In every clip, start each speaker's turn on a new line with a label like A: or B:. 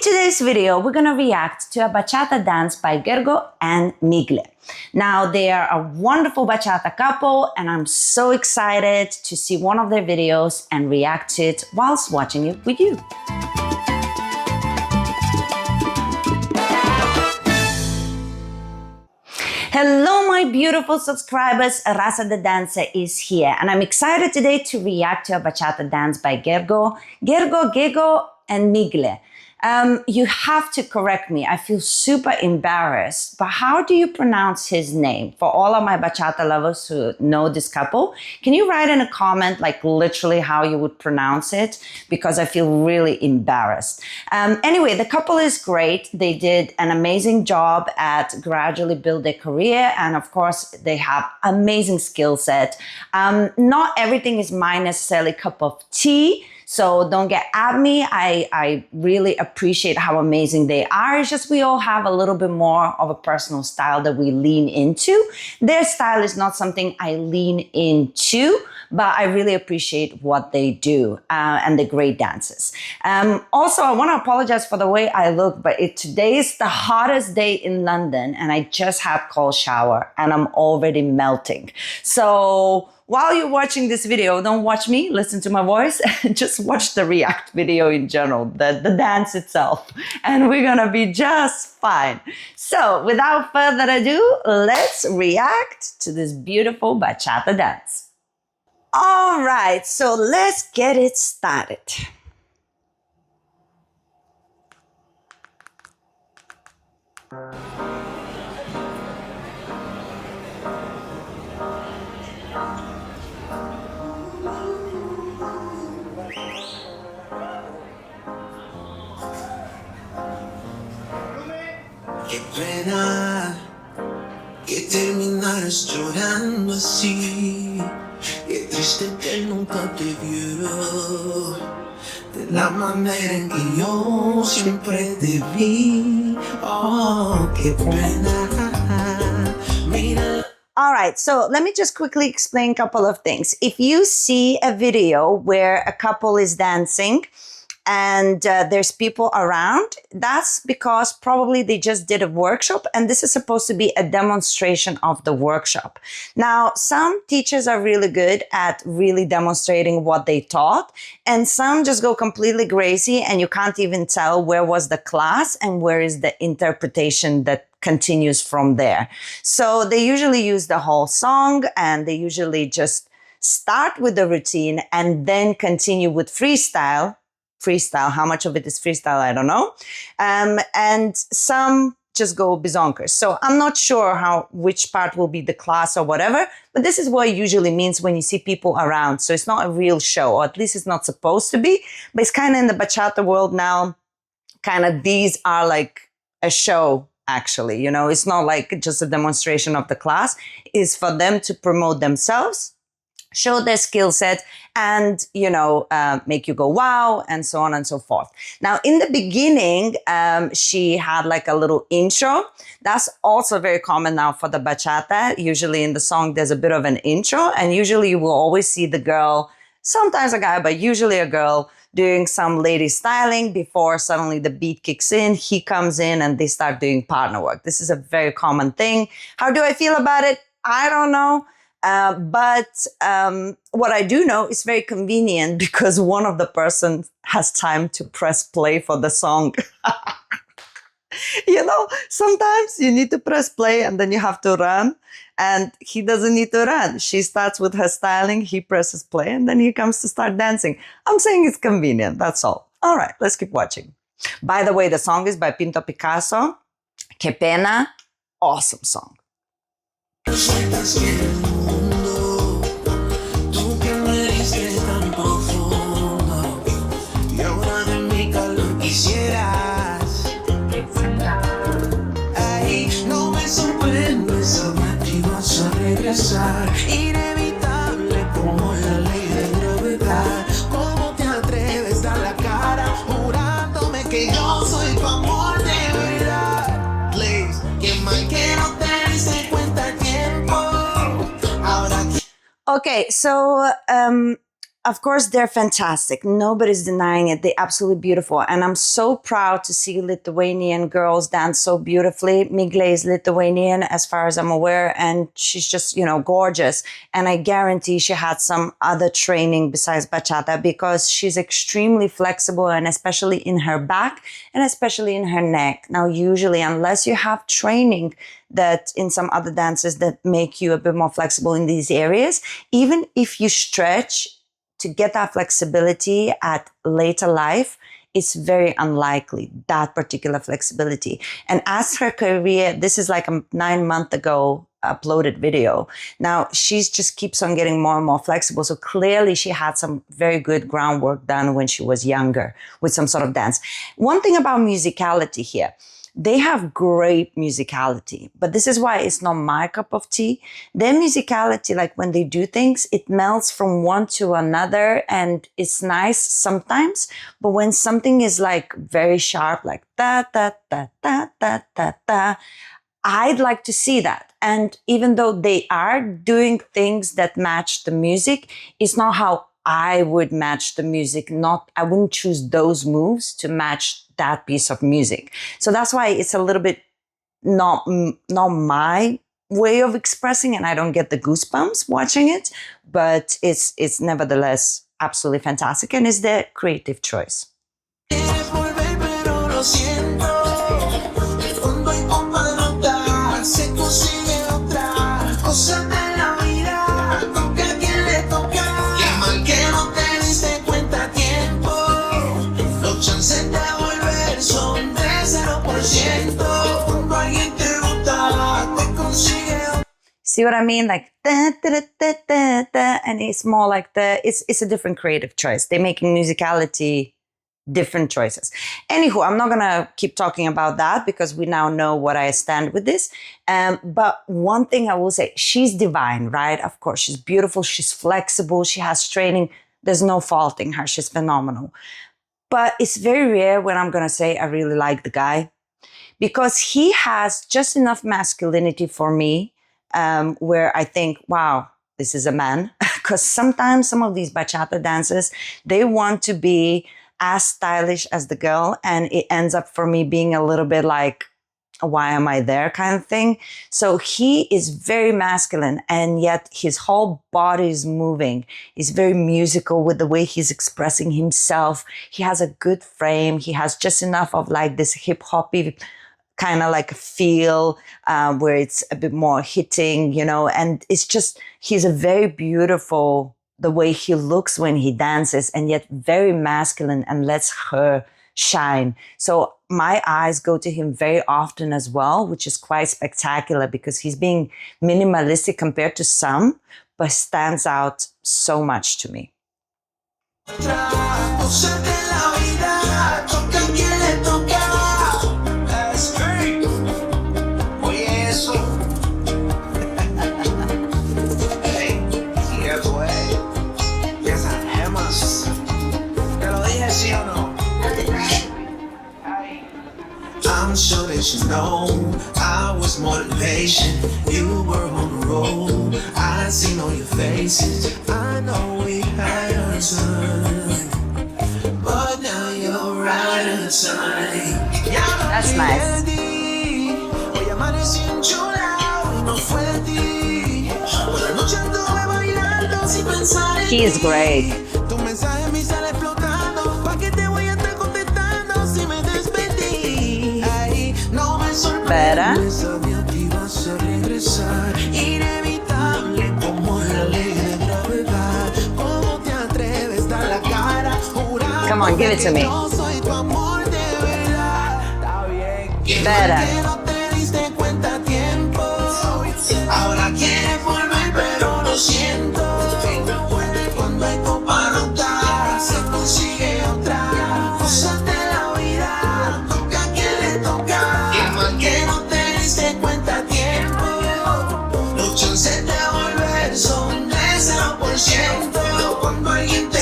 A: today's video, we're gonna react to a bachata dance by Gero and Migle. Now, they are a wonderful bachata couple, and I'm so excited to see one of their videos and react to it whilst watching it with you. Hello, my beautiful subscribers. Rasa the dancer is here, and I'm excited today to react to a bachata dance by Gero, and Migle. You have to correct me. I feel super embarrassed, but how do you pronounce his name? For all of my bachata lovers who know this couple, can you write in a comment like literally how you would pronounce it? Because I feel really embarrassed. Anyway, the couple is great. They did an amazing job at gradually build their career, and of course they have amazing skill set. Not everything is my necessarily cup of tea, so don't get at me. I really appreciate how amazing they are. It's just we all have a little bit more of a personal style that we lean into. Their style is not something I lean into, but I really appreciate what they do, and they're great dancers. Also, I want to apologize for the way I look, but today is the hottest day in London, and I just had cold shower, and I'm already melting. So while you're watching this video, don't watch me, listen to my voice, and just watch the react video in general, the dance itself, and we're gonna be just fine. So without further ado, let's react to this beautiful bachata dance. All right, so let's get it started.
B: Qué pena que terminaras llorando así. Qué triste que nunca te viera de la manera en que yo siempre te vi. Oh, qué pena. Mira.
A: All right, so let me just quickly explain a couple of things. If you see a video where a couple is dancing and there's people around, that's because probably they just did a workshop, and this is supposed to be a demonstration of the workshop. Now, some teachers are really good at really demonstrating what they taught, and some just go completely crazy and you can't even tell where was the class and where is the interpretation that continues from there. So they usually use the whole song, and they usually just start with the routine and then continue with freestyle. How much of it is freestyle, I don't know. And some just go bizonkers. So I'm not sure which part will be the class or whatever, but this is what it usually means when you see people around. So it's not a real show, or at least it's not supposed to be, but it's kind of in the bachata world now, kind of these are like a show. Actually, you know, it's not like just a demonstration of the class. It's for them to promote themselves, show their skill set, and, you know, make you go wow, and so on and so forth. Now, in the beginning, she had like a little intro. That's also very common now for the bachata. Usually in the song, there's a bit of an intro, and usually you will always see the girl, sometimes a guy, but usually a girl, doing some lady styling before suddenly the beat kicks in. He comes in and they start doing partner work. This is a very common thing. How do I feel about it? I don't know. But what I do know is very convenient, because one of the person has time to press play for the song. You know, sometimes you need to press play and then you have to run, and he doesn't need to run. She starts with her styling, he presses play, and then he comes to start dancing. I'm saying it's convenient, that's all. All right, let's keep watching. By the way, the song is by Pinto, Picasso. Que Pena, awesome song.
B: Inevitable como la ley de gravedad. ¿Cómo te atreves a dar la cara jurándome que yo soy tu amor de verdad? Please, que mal que no te diste cuenta el tiempo. Ahora.
A: Okay, so of course, they're fantastic. Nobody's denying it. They're absolutely beautiful. And I'm so proud to see Lithuanian girls dance so beautifully. Migle is Lithuanian, as far as I'm aware, and she's just, gorgeous. And I guarantee she had some other training besides bachata, because she's extremely flexible, and especially in her back and especially in her neck. Now, usually, unless you have training that in some other dances that make you a bit more flexible in these areas, even if you stretch to get that flexibility at later life, it's very unlikely, that particular flexibility. And as her career, this is like a 9-month ago uploaded video. Now, she's just keeps on getting more and more flexible. So clearly she had some very good groundwork done when she was younger with some sort of dance. One thing about musicality here, they have great musicality, but this is why it's not my cup of tea. Their musicality, like when they do things, it melts from one to another, and it's nice sometimes. But when something is like very sharp, like da, da, da, da, da, da, da, I'd like to see that. And even though they are doing things that match the music, it's not how I would match the music. I wouldn't choose those moves to match that piece of music. So that's why it's a little bit not my way of expressing, and I don't get the goosebumps watching it, but it's nevertheless absolutely fantastic, and it's their creative choice. See what I mean? Like da, da, da, da, da, and it's more like it's a different creative choice. They're making musicality different choices. Anywho, I'm not gonna keep talking about that because we now know what I stand with this. But one thing I will say, she's divine, right? Of course, she's beautiful, she's flexible, she has training. There's no faulting her. She's phenomenal. But it's very rare when I'm gonna say I really like the guy, because he has just enough masculinity for me. Where I think, wow, this is a man. Because sometimes some of these bachata dancers, they want to be as stylish as the girl, and it ends up for me being a little bit like, why am I there kind of thing. So he is very masculine, and yet his whole body is moving. He's very musical with the way he's expressing himself. He has a good frame. He has just enough of like this hip-hoppy kind of like a feel where it's a bit more hitting, and it's just, he's a very beautiful, the way he looks when he dances, and yet very masculine and lets her shine. So my eyes go to him very often as well, which is quite spectacular because he's being minimalistic compared to some, but stands out so much to me. I'm sure that you know I was motivation. You were on the road. I seen all your faces. I know we had a time, but now you're right on time. That's nice. He is great. Pena. Come on, give it to me. Pena.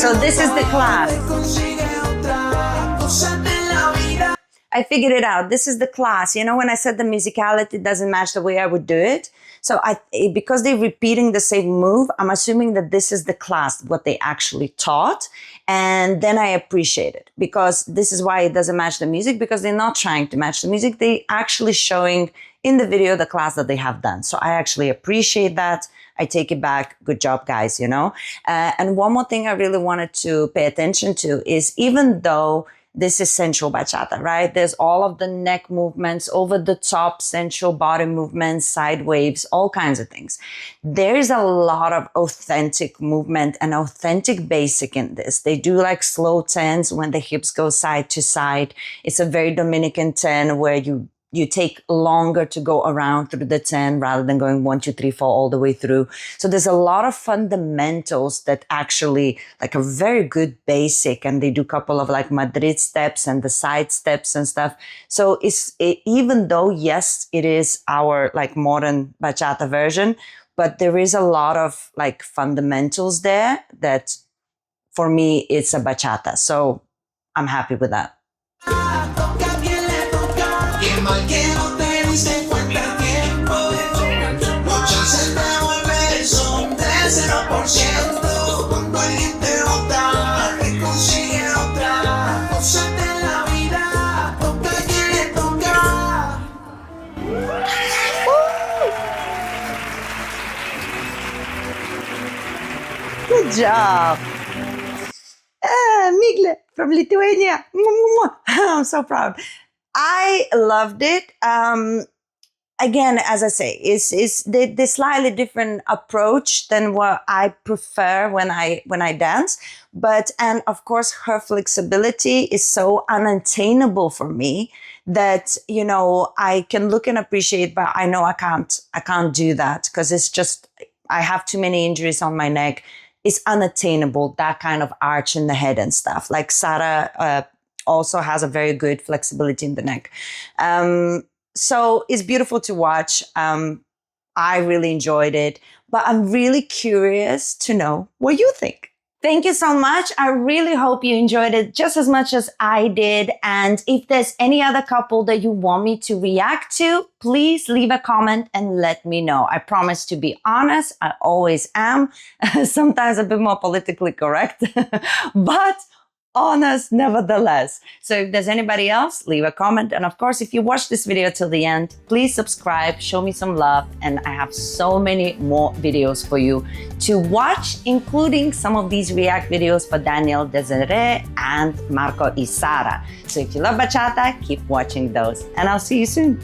A: So this is the class. I figured it out. This is the class. You know, when I said the musicality doesn't match the way I would do it. So because they're repeating the same move, I'm assuming that this is the class, what they actually taught. And then I appreciate it, because this is why it doesn't match the music, because they're not trying to match the music. They actually showing in the video the class that they have done. So I actually appreciate that. I take it back. Good job, guys, you know. And one more thing I really wanted to pay attention to is, even though this is sensual bachata, right? There's all of the neck movements, over the top, sensual body movements, side waves, all kinds of things. There's a lot of authentic movement and authentic basic in this. They do like slow tens when the hips go side to side. It's a very Dominican ten where you take longer to go around through the 10 rather than going 1, 2, 3, 4 all the way through. So there's a lot of fundamentals that actually like are very good basic, and they do a couple of like Madrid steps and the side steps and stuff. So even though, yes, it is our like modern bachata version, but there is a lot of like fundamentals there that for me, it's a bachata. So I'm happy with that.
B: Qué mal que no te diste cuenta el tiempo. Los chances de volver son de 0%. Cuando alguien te bota, te consigue otra. Cosas de la vida, toca a quien le toca.
A: Good job. Migle from Lithuania. I'm so proud. I loved it. Again, as I say, it's the slightly different approach than what I prefer when I dance. But, and of course, her flexibility is so unattainable for me that, you know, I can look and appreciate, but I know I can't do that, because it's just, I have too many injuries on my neck. It's unattainable, that kind of arch in the head and stuff. Like Sarah, also has a very good flexibility in the neck. So it's beautiful to watch. I really enjoyed it, but I'm really curious to know what you think. Thank you so much. I really hope you enjoyed it just as much as I did. And if there's any other couple that you want me to react to, please leave a comment and let me know. I promise to be honest. I always am. Sometimes a bit more politically correct, but honest nevertheless. So if there's anybody else, leave a comment. And of course, if you watch this video till the end, please subscribe, show me some love. And I have so many more videos for you to watch, including some of these react videos for Daniel, Desiree, and Marco y Sara. So if you love bachata, keep watching those. And I'll see you soon.